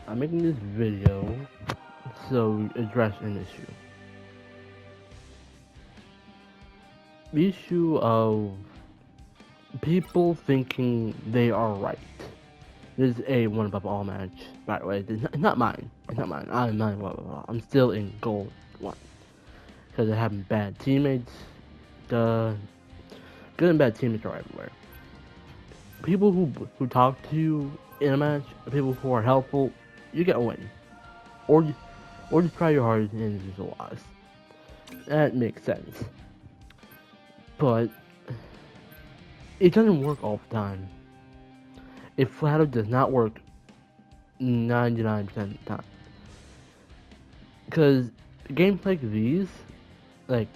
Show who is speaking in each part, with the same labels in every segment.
Speaker 1: I'm making this video so address an issue. The issue of people thinking they are right. This is a one above all match, by the way. It's not mine. It's not mine. I'm not. Blah, blah, blah. I'm still in gold one because I have bad teammates. The good and bad teammates are everywhere. People who talk to you in a match, people who are helpful, you get a win, or just try your hardest and just a loss. That makes sense, but it doesn't work all the time. It flat out does not work 99% of the time. Because games like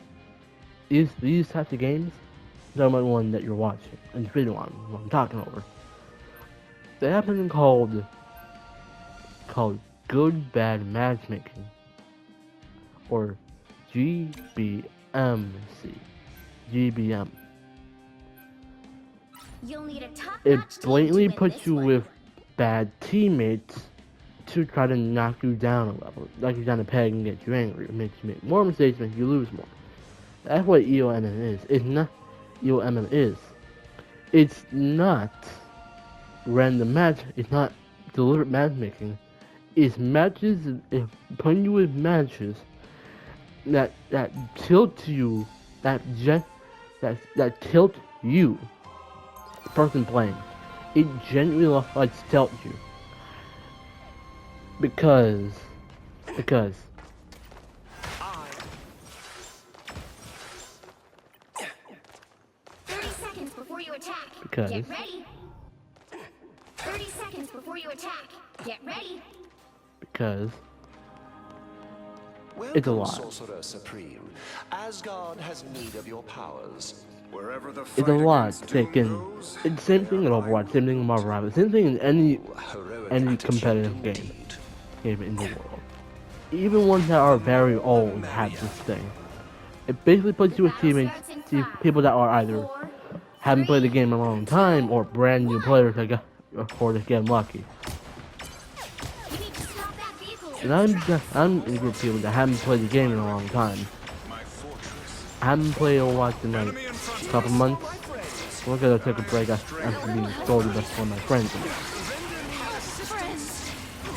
Speaker 1: these types of games, the one that you're watching, and the video on what I'm talking over, they have something called good bad matchmaking, or GBMC, GBM.
Speaker 2: You'll need a
Speaker 1: It
Speaker 2: top-notch team
Speaker 1: blatantly
Speaker 2: to win
Speaker 1: puts
Speaker 2: this
Speaker 1: you
Speaker 2: one.
Speaker 1: with bad teammates to try to knock you down a level, knock you down a peg and get you angry. It makes you make more mistakes, makes you lose more. That's what EOMM is. It's not EOMM is. It's not random match. It's not deliberate matchmaking. It's matches. It's putting you with matches that tilt you, that tilt you, the person playing. It genuinely lets tilt you because
Speaker 2: 30 seconds before you attack.
Speaker 1: Because-
Speaker 2: Get ready. 30 seconds before you attack. Get ready.
Speaker 1: it's a lot.
Speaker 3: Sorcerer Supreme. Asgard has need of your powers.
Speaker 4: Wherever the
Speaker 1: It's a
Speaker 4: fight
Speaker 1: lot
Speaker 4: against
Speaker 1: taken.
Speaker 4: doom goes,
Speaker 1: It's the same thing in Overwatch, same thing in Marvel Rivals, same thing in any
Speaker 3: Heroic
Speaker 1: competitive
Speaker 3: attitude
Speaker 1: game
Speaker 3: indeed.
Speaker 1: in the world. Even ones that are very old have this thing. It basically puts you with teammates, people that are either haven't played the game in a long time or brand new players that got or just get lucky.
Speaker 2: You need to stop that vehicle.
Speaker 1: And I'm in a group of people that haven't played the game in a long time.
Speaker 4: my fortress.
Speaker 1: I haven't played Overwatch in like
Speaker 4: Enemy in front
Speaker 1: a
Speaker 4: of
Speaker 1: couple
Speaker 4: us.
Speaker 1: months. We're gonna take a break after being scolded by one of my friends.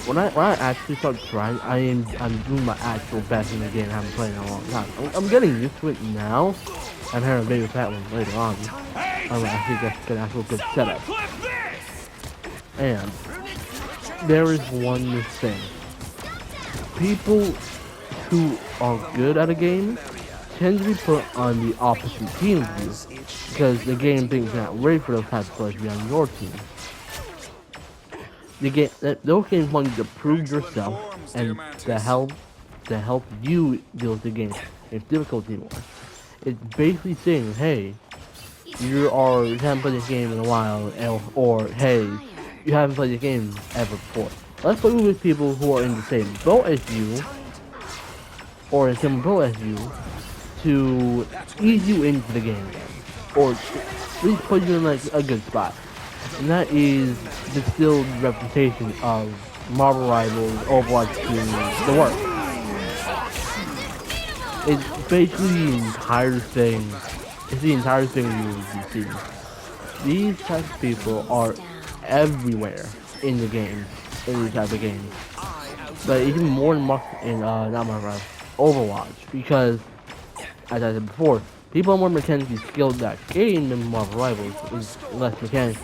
Speaker 1: When I actually start trying, I'm doing my actual best in the game. I haven't played in a long time. I'm getting used to it now. I'm having a video with that one later on. I'm actually get an actual good setup. And there is one thing: people who are good at a game tend to be put on the opposite team of you because the game thinks not ready for those types of players to be on your team. Those games want you to prove yourself and to help you deal with the game. It's difficulty more. It's basically saying, hey, you haven't played this game in a while, or hey, you haven't played the game ever before. Let's play with people who are in the same boat as you, or in the same boat as you, to ease you into the game again, or at least put you in like a good spot. And that is the still reputation of Marvel Rivals Overwatch to the work. It's basically the entire thing. It's the entire thing you see. These types of people are everywhere in the game, in these type of games. But even more in not Marvel Rivals, Overwatch, because as I said before, people are more mechanically skilled at that game than Marvel Rivals. It's less mechanical.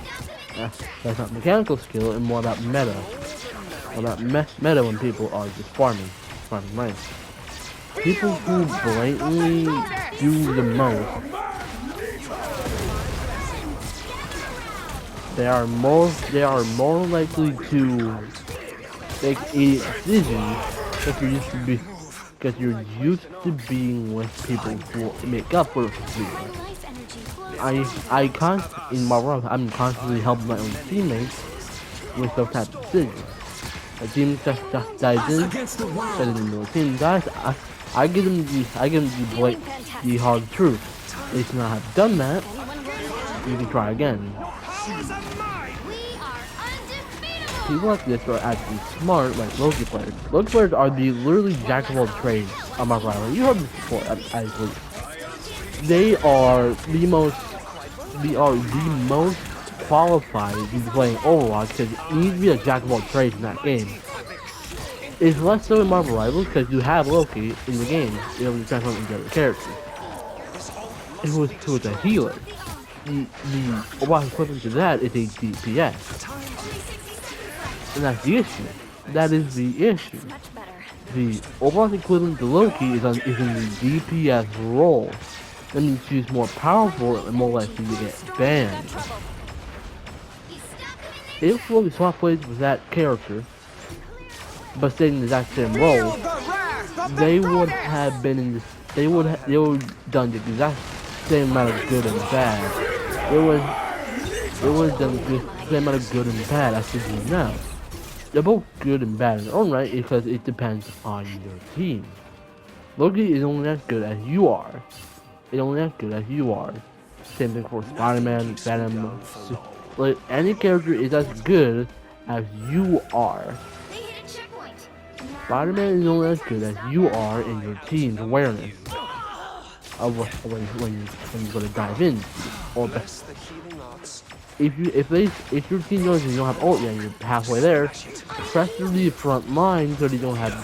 Speaker 1: That's not mechanical skill, and more about meta. About meta when people are just farming money. People who blatantly do the most, they are more likely to make a decision because you're used to being with people who make up for the decision. In my run, I'm constantly helping my own teammates with those types of decisions. A team just dives in, says in the team dies, I give them the hard truth. If you not have done that, you can try again.
Speaker 2: We are undefeatable.
Speaker 1: people like this are actually smart, like Loki players. Loki players are the literally jack of all trades on my rival. You heard this before, I believe. They are the most qualified to be playing Overwatch because you need to be a jack of all trades in that game. It's less so in Marvel Rivals because you have Loki in the game, you able to transform into other characters. It was a healer. The Overwatch equivalent to that is a DPS. And that's the issue. That is the issue. The Overwatch equivalent to Loki is in the DPS role. That means she's more powerful and more likely to get banned. If Loki swap plays with that character, but staying in the exact same role, they would have been in this. They would have done the exact same amount of good and bad. It would have done the same amount of good and bad as they do now. They're both good and bad in their own right because it depends on your team. Loki is only as good as you are. It's only as good as you are. Same thing for Spider-Man, Venom. Like any character is as good as you are. Spider-Man is only as good as you are in your team's awareness of when you're gonna dive in. Or if your team knows you don't have ult yet, you're halfway there. Pressure the front line so you don't have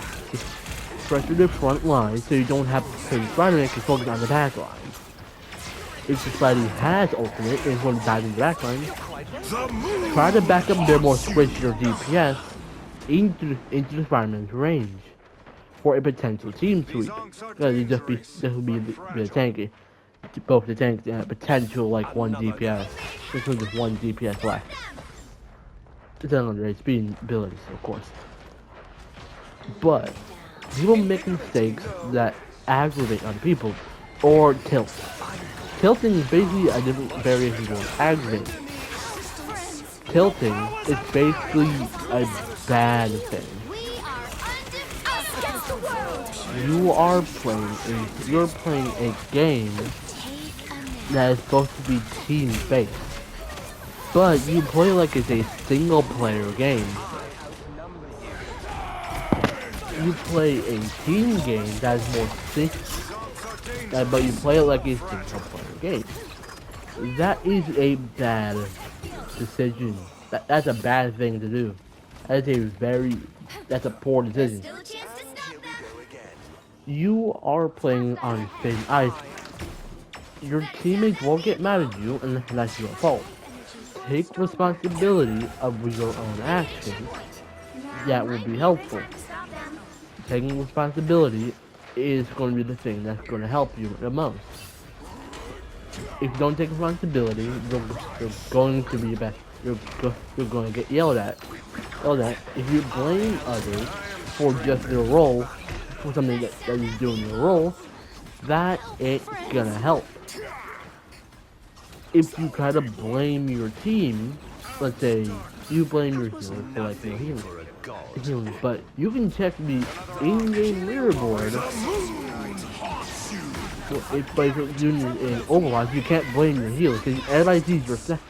Speaker 1: so Spider-Man can focus on the back line. If the Spidey has ultimate and is going to dive in the back line, try to back up their more squishier DPS into the Spider-Man's range for a potential team sweep. Because this will be the tanky. Both the tanks and potential like 1 DPS. This was just 1 DPS left. Depending on their speed and abilities, of course. But people make mistakes that aggravate other people or tilt. Tilting is basically a different variation of aggravating. Tilting is basically a bad thing. You're playing a game that is supposed to be team-based, but you play like it's a single-player game. You play a team game that is more but you play it like a single-player game. That is a bad decision. That's a bad thing to do. That's a poor decision. You are playing on thin ice. Your teammates won't get mad at you unless that's your fault. Take responsibility of your own actions. That will be helpful. Taking responsibility is going to be the thing that's going to help you the most. If you don't take responsibility, you're going to be bad. You're going to get yelled at. If you blame others for just their role, for something that is doing your role, that ain't gonna help. If you try to blame your team, let's say you blame your healer for like your healing, but you can check the in-game leaderboard. If you're doing it in Overwatch, you can't blame your healer because everybody sees your stat.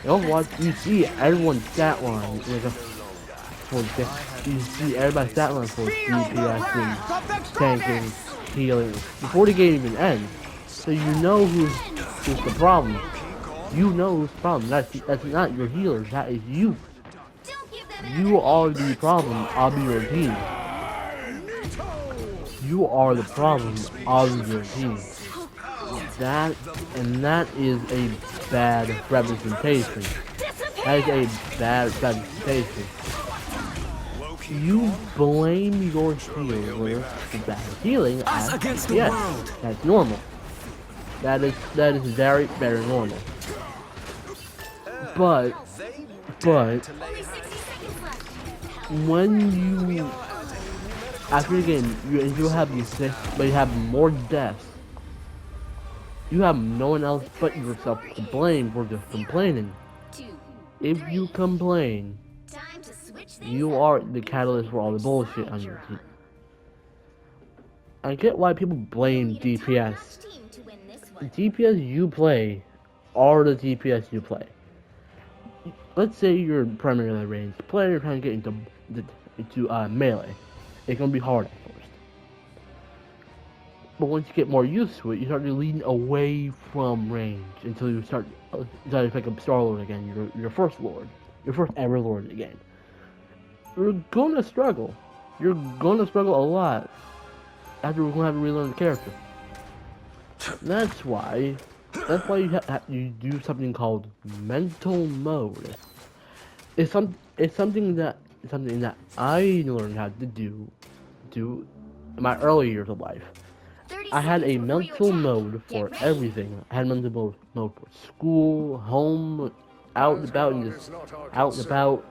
Speaker 1: In Overwatch, you see everyone's stat line. You see everybody's stat line for DPS and tanking, healing before the game even ends. So you know who's the problem. You know who's the problem. That's not your healers. That is you. You are the problem of your team. You are the problem of your team. That is a bad representation. That is a bad representation. You blame your healer for bad healing as yes, that's normal. That is very, very normal. But when you after the game you have these but you have more deaths, you have no one else but yourself to blame for just complaining. If you complain, you are the catalyst for all the bullshit on your team. I get why people blame DPS. The DPS you play are the DPS you play. let's say you're primarily a ranged player trying to get into melee. It's gonna be hard at first, but once you get more used to it, you start to lean away from range until you start to pick up Star Lord again. Your first Lord, your first ever Lord in the game. You're gonna struggle. You're gonna struggle a lot after we're gonna have to relearn the character. That's why you do something called mental mode. It's something that I learned how to do in my early years of life.
Speaker 2: 30
Speaker 1: I had a
Speaker 2: seconds before you
Speaker 1: mental
Speaker 2: attack.
Speaker 1: mode for
Speaker 2: Get ready.
Speaker 1: everything. I had mental mode for school, home, out and about, and just out and about.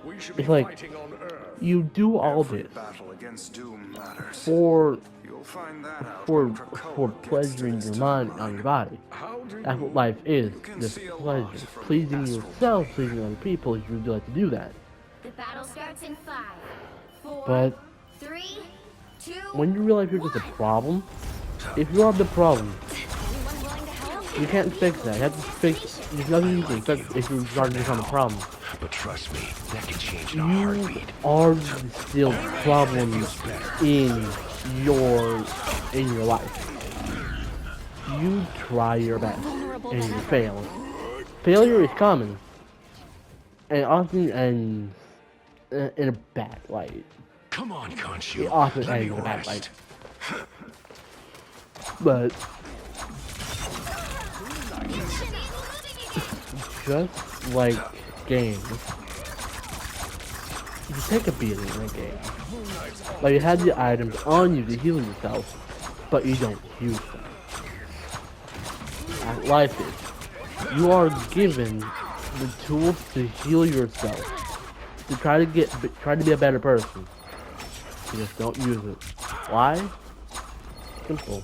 Speaker 4: We should be
Speaker 1: It's like
Speaker 4: fighting on Earth.
Speaker 1: you do all
Speaker 4: Every
Speaker 1: this
Speaker 4: battle against Doom matters.
Speaker 1: for
Speaker 4: You'll find that out
Speaker 1: for
Speaker 4: when
Speaker 1: for
Speaker 4: Krakoa gets to
Speaker 1: pleasuring
Speaker 4: his
Speaker 1: your mind
Speaker 4: timeline.
Speaker 1: on your body.
Speaker 4: How do
Speaker 1: That's what
Speaker 4: you-
Speaker 1: life is.
Speaker 4: you can
Speaker 1: This
Speaker 4: see a lot
Speaker 1: pleasure,
Speaker 4: from
Speaker 1: pleasing
Speaker 4: astral
Speaker 1: yourself,
Speaker 4: plane.
Speaker 1: pleasing other people. You do like to do that.
Speaker 2: The battle starts in 5, 4,
Speaker 1: But
Speaker 2: 3, 2,
Speaker 1: when you realize you're just a problem, if you are the problem,
Speaker 2: anyone willing to help?
Speaker 1: you can't fix that. You have to fix. There's nothing you can fix if you start to become a problem.
Speaker 5: But trust me, that can change in a
Speaker 1: You
Speaker 5: heartbeat.
Speaker 1: are still problems in your life. You try your best and you fail. Failure is common, and often ends in a bad light.
Speaker 5: Come on, Khonshu.
Speaker 1: It often
Speaker 5: Let me
Speaker 1: ends in a bad
Speaker 5: rest.
Speaker 1: light. But just like games, you take a beating in a game. Like you have the items on you to heal yourself, but you don't use them. As life is, you are given the tools to heal yourself, to try to be a better person. You just don't use it. Why? Simple.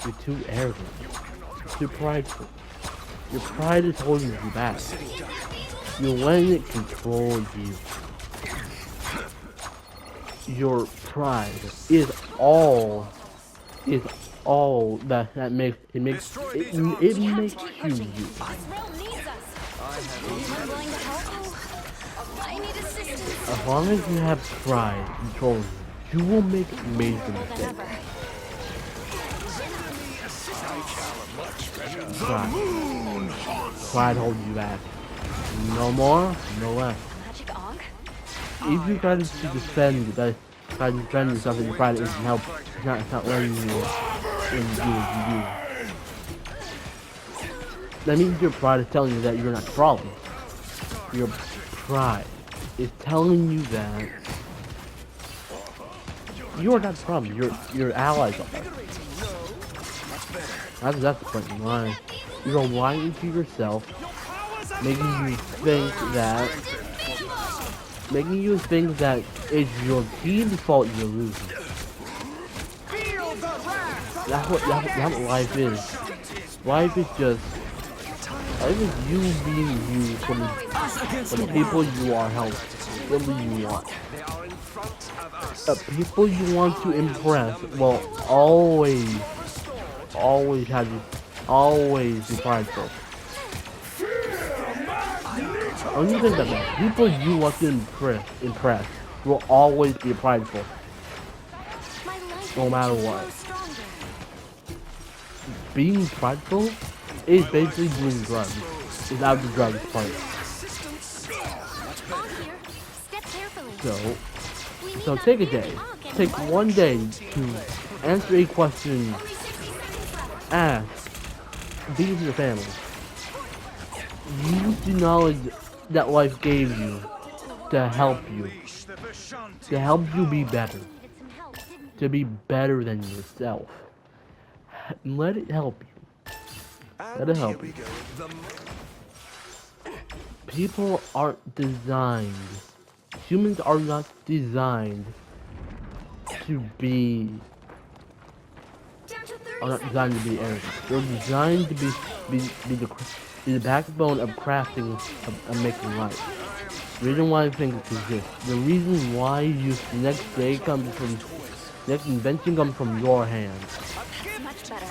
Speaker 1: You're too arrogant. Too prideful. Your pride is holding you back. You're letting it control you. Your pride is all that makes it makes you you.
Speaker 2: This realm needs us. Anyone willing to help? I need assistance.
Speaker 1: As long as you have pride controlling you, you will make major
Speaker 2: Than
Speaker 1: mistakes.
Speaker 2: ever.
Speaker 1: Pride holds you back. No more, no less.
Speaker 2: Magic Ankh?
Speaker 1: If you try to defend yourself and your pride isn't help, it's not letting you do what you do. That means your pride is telling you that you're not the problem. Your pride is telling you that you are not the problem. Your allies are. That's the point in line. You're lying to yourself, making you think that it's your team's fault you're losing. That's what life is. Life is you being you for the people you are helping, people you want. The people you want to impress will always be prideful. When you think that the people you want to impress will always be prideful,
Speaker 2: My life
Speaker 1: no matter
Speaker 2: energy
Speaker 1: what.
Speaker 2: grows stronger.
Speaker 1: Being prideful is basically doing drugs, without the drugs part.
Speaker 2: On here. Step carefully. We need
Speaker 1: So
Speaker 2: not
Speaker 1: take a
Speaker 2: fear
Speaker 1: day.
Speaker 2: the Ankh
Speaker 1: Take
Speaker 2: anymore.
Speaker 1: one day to answer a question
Speaker 2: Only 60 seconds left.
Speaker 1: asked. Be with your family. Use the knowledge that life gave you to help you be better,
Speaker 2: Needed some help, didn't you?
Speaker 1: to be better than yourself. Let it help you. Let it
Speaker 3: And here
Speaker 1: help
Speaker 3: we
Speaker 1: you.
Speaker 3: go.
Speaker 1: People aren't designed. Humans are not designed to be.
Speaker 2: Down to 30
Speaker 1: Are not
Speaker 2: seconds.
Speaker 1: designed to be arrogant. They're designed to be the backbone of crafting of making life. The reason why things exist. The reason why the next day comes from next invention comes from your hands.
Speaker 2: That's much better.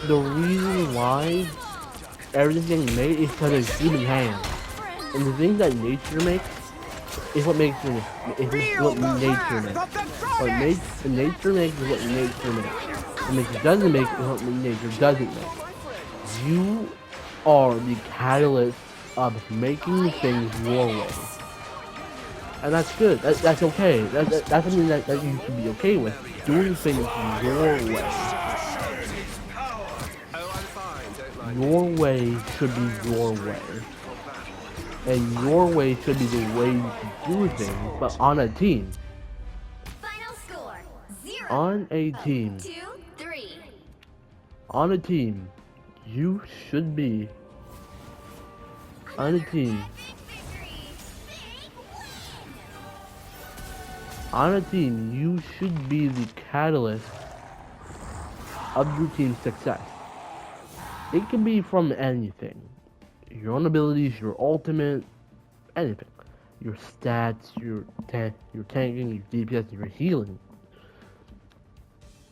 Speaker 1: The reason why everything made is because of human hands. And the things that nature makes is what makes it. Is what nature makes. What nature makes is what nature makes. What nature doesn't make is what nature doesn't make. You are the catalyst of making things your way. And that's good. That's okay. That's something that you should be okay with. Doing things your way. Your way should be your way. And your way should be the way you do things, but on a team.
Speaker 2: Final score, 0.
Speaker 1: On a team.
Speaker 2: 2, 3.
Speaker 1: On a team. You should be. On a team. On a team, you should be the catalyst of your team's success. It can be from anything. Your own abilities, your ultimate, anything. Your stats, your tanking, your DPS, your healing.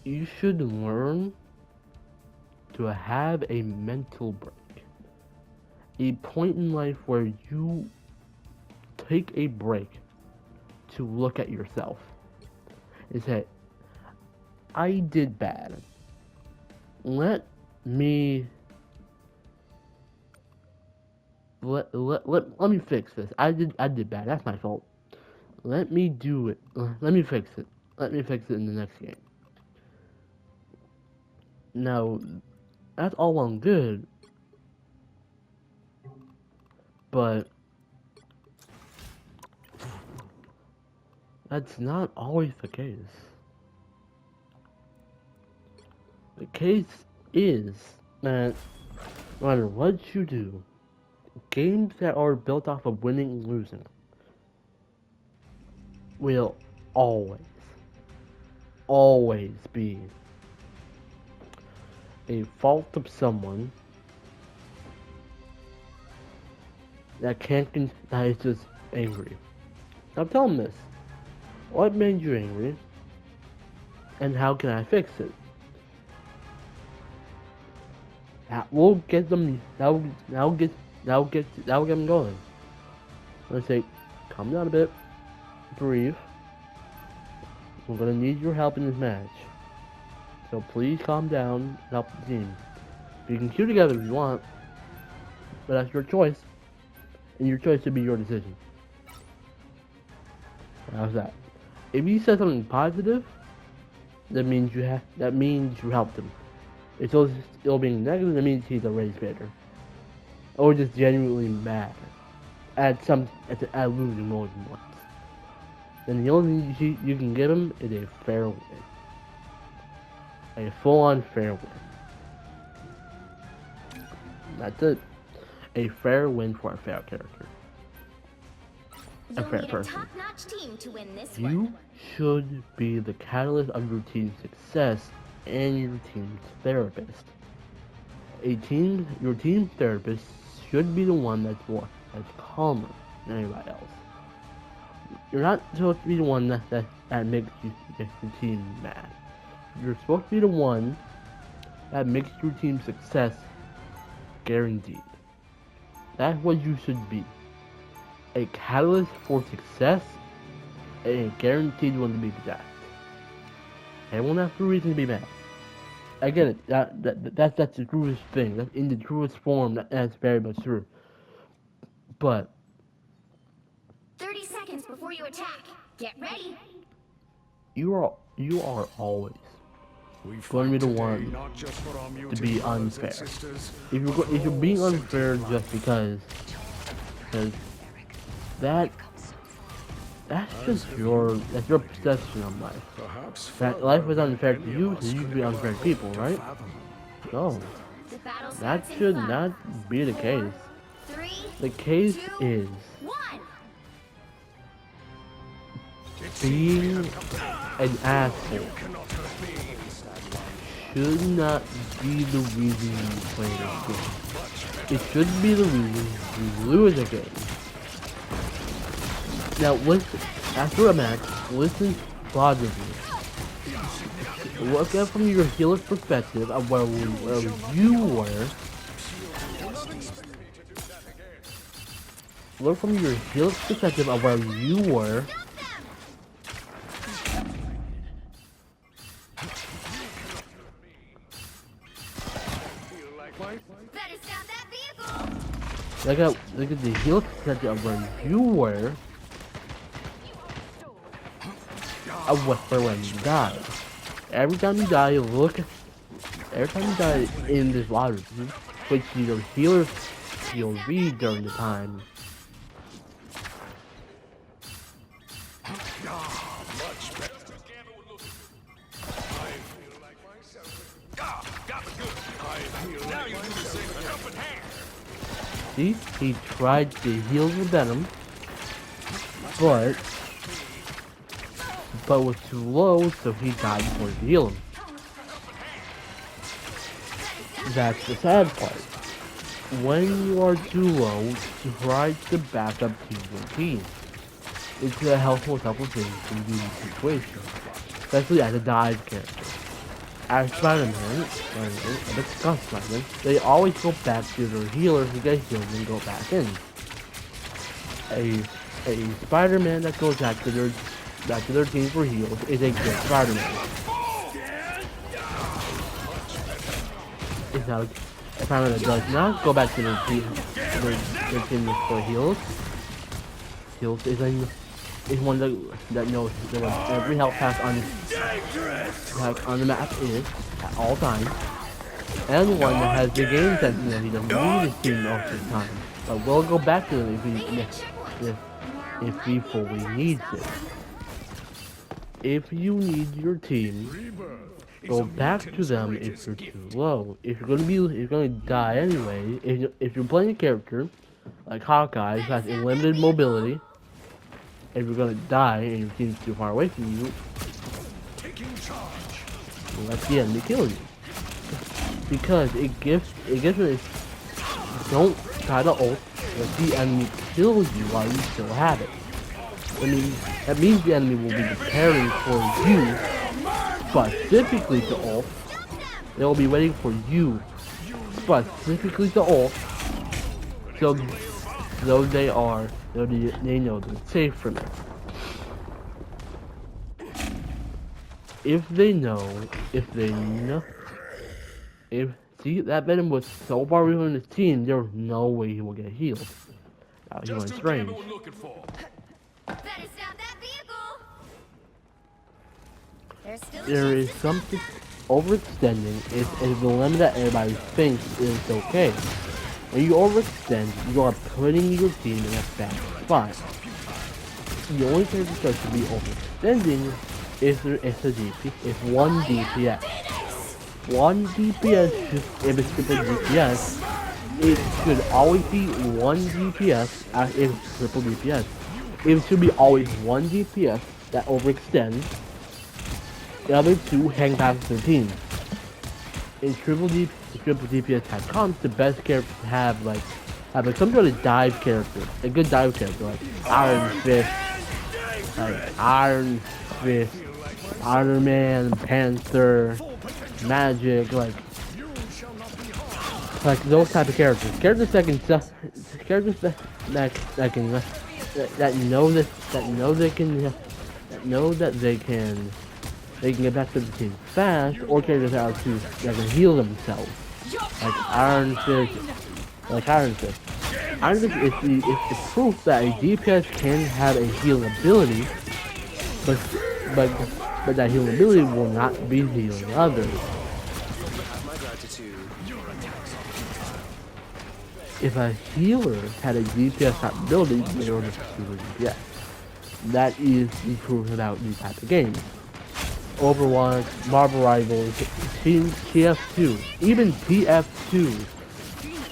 Speaker 1: You should learn to have a mental break. A point in life where you take a break to look at yourself and say, I did bad. Let me fix this. I did bad. That's my fault. Let me do it. Let me fix it. Let me fix it in the next game. Now, that's all well and good, but that's not always the case. The case is that no matter what you do, games that are built off of winning and losing will always be a fault of someone that is just angry. Now tell them this. What made you angry? And how can I fix it? That will get them going. Let's say, calm down a bit, breathe. We're gonna need your help in this match. So please calm down and help the team. You can queue together if you want, but that's your choice. And your choice should be your decision. How's that? If you said something positive, that means you helped him. If it's still being negative, that means he's a race baiter. Or just genuinely mad at losing more than once. Then the only thing you can give him is a fair win. A full-on fair win. That's it. A fair win for a fair character. A fair person.
Speaker 2: Top-notch team to win this
Speaker 1: You
Speaker 2: one.
Speaker 1: should be the catalyst of your team's success and your team's therapist. Your team therapist should be the one that's calmer than anybody else. You're not supposed to be the one that makes your team mad. You're supposed to be the one that makes your team's success guaranteed. That's what you should be. A catalyst for success and a guaranteed one to be exact. Everyone has a reason to be mad. I get it. That's the truest thing. That's in the truest form. That's very much true. But
Speaker 2: 30 seconds before you attack. Get ready.
Speaker 1: you are always going to be the one to be unfair. If you're being unfair just because that's just your perception of life. That life is unfair to you, so you should be unfair to people, right? No,
Speaker 2: The battle
Speaker 1: that
Speaker 2: starts in
Speaker 1: should
Speaker 2: 5,
Speaker 1: not be the case.
Speaker 2: 3,
Speaker 1: The case
Speaker 2: 2,
Speaker 1: is
Speaker 2: 1.
Speaker 1: being an asshole should not be the reason you play this game. It should be the reason you lose a game. Now listen, after a match, listen positively. Look at from your healer's perspective of where you were look from your healer's perspective of where you were.
Speaker 2: Better stop that vehicle.
Speaker 1: Look at the healer's perspective of where you were. Of where when you die. Every time you die, every time you die in this water, which your healer you'll read during the time. See, he tried to heal the venom, but was too low, so he died before he could heal him. That's the sad part. When you are too low, try to back up to your team. It's a helpful thing in these situations, especially as a dive character. As Spider-Man, Spider-Man, they always go back to their healer who gets healed and go back in. A Spider-Man that goes back to their team for heals is a good Spider-Man. It's not a Spider-Man that does not go back to their team for heals. Heals is one that knows that every health pack on the map is at all times, and one that has the game sense that he doesn't need his team most of the time, but will go back to them if he fully needs it. If you need your team, go back to them if you're too low. If you're gonna die anyway, if you're playing a character like Hawkeye who has unlimited mobility, if you're gonna die and your team's too far away from you, let the enemy kill you. Because it gives it. Don't try to ult. Let the enemy kill you while you still have it. I mean, that means the enemy will be preparing for you specifically to ult. They will be waiting for you specifically to ult. So they know they're safe from it. If see, that venom was so far away from his team, there was no way he will get healed. He went strange.
Speaker 2: Better stop that vehicle. There's still
Speaker 1: There is something overextending is the limit that everybody thinks is okay. When you overextend, you are putting your team in a bad spot. The only character that should be overextending is one DPS. One DPS, if it's triple DPS, it should always be one DPS if it's triple DPS. It should be always one DPS that overextends. The other two hang past their team. In triple DPS type comps, the best characters have some sort of dive character, a good dive character like Iron Fist, Spider-Man, Panther, Magic, like those type of characters. Characters that know that they can get back to the team fast, or characters that can heal themselves, like Iron Fist. Iron Fist is the proof that a DPS can have a healing ability, but that healing ability will not be healing others. If a healer had a DPS type ability, they would have super DPS. That is the proof about these type of games. Overwatch, Marvel Rivals, TF2, even TF2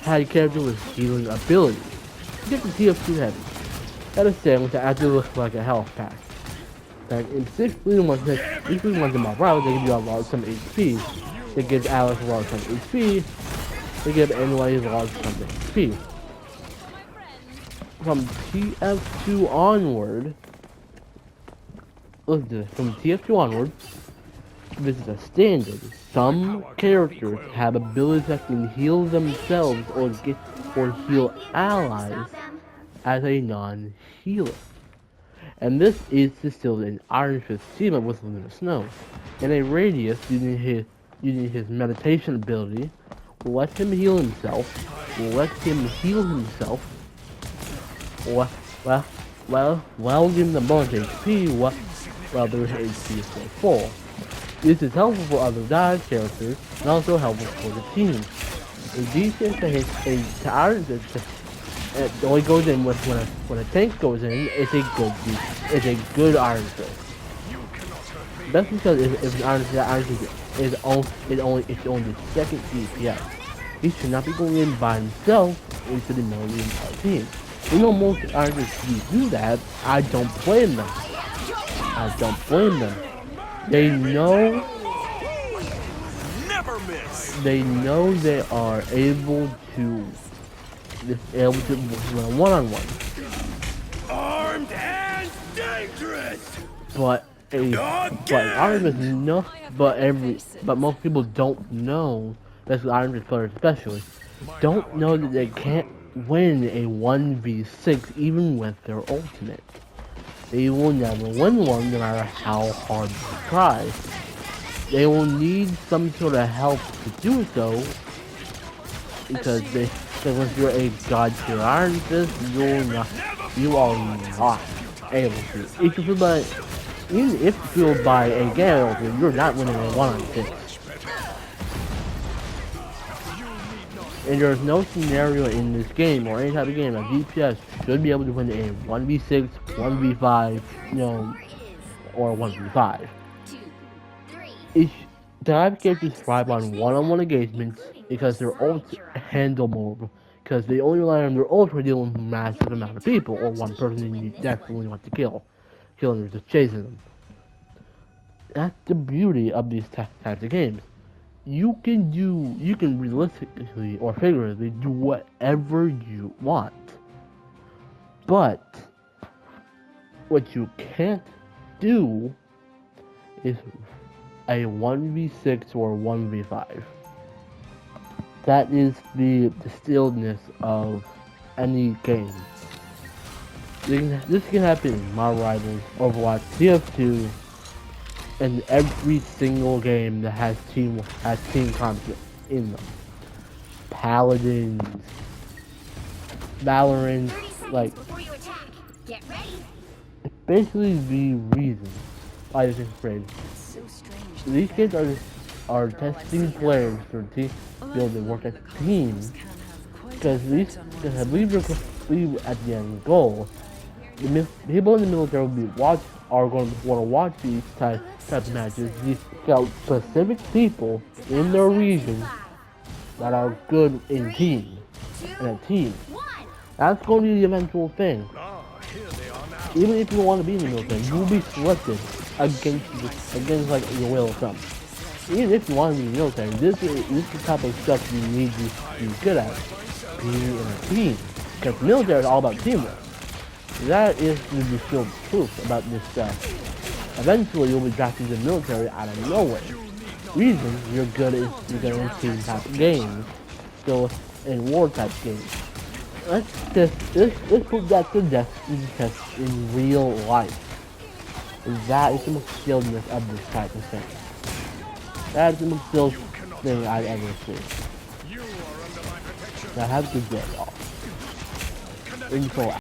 Speaker 1: had a character with healing ability. Get the TF2 had a stand that actually looked like a health pack. Specifically ones in Marvel Rivals, they give you a lot of some HP. They give Alice a lot of some HP. They give anyone a lot of some HP. From TF2 onward, look at this. From TF2 onward, this is a standard. Some characters have abilities that can heal themselves or heal allies as a non-healer. And this is distilled in Iron Fist team up with Lunar Snow. In a radius using his meditation ability, let him heal himself, while giving the bonus HP while their HP is still full. This is helpful for other dive characters and also helpful for the team. A decent to Iron Fist it only goes in when a tank goes in. It's a good Iron Fist. That's because if an Iron Fist is only the second DPS, he should not be going in by himself into the middle of the entire team. You know most Iron Fists do that. I don't blame them. They know. They know they are able to one-on-one.
Speaker 5: Armed and dangerous.
Speaker 1: But Iron Fist no, but most people don't know. Especially Iron Fist players, especially, don't know that they can't win a 1v6 even with their ultimate. They will never win one no matter how hard they try. They will need some sort of help to do so because if you're a god tier Iron Fist, you are not able to. Even if you feel by a Gale, you're not winning a 1-on-6. And there's no scenario in this game or any type of game that DPS should be able to win a 1v6, 1v5, or 1v5. Dive characters thrive on one-on-one engagements because their ults handle more, because they only rely on their ults for dealing with a massive amount of people, or one person you definitely want to kill. Killing or just chasing them. That's the beauty of these types of games. You can realistically or figuratively do whatever you want. But what you can't do is a 1v6 or 1v5. That is the distilledness of any game. This can happen in My Rivals, Overwatch, TF2, and every single game that has team conflict in them. Paladins, Valorant, like, it's basically the reason why this is crazy. These kids are testing players to be able to work as a team, because I believe at the end goal, the people in the military are going to want to watch these type of matches. These specific people in their region that are good in a team. That's going to be the eventual thing. Even if you want to be in the military, you will be selected against like your will or something. Even if you want to be in the military, this is the type of stuff you need to be good at, being in a team. Because the military is all about teamwork. That is the distilled truth about this stuff. Eventually, you'll be drafted into the military out of nowhere. Reason you're good in team type games, still in war type games. Let's put that to test in real life. That is the most skilledness of this type of thing. That is the most skilled thing I've ever seen. Now have a good day, y'all. Info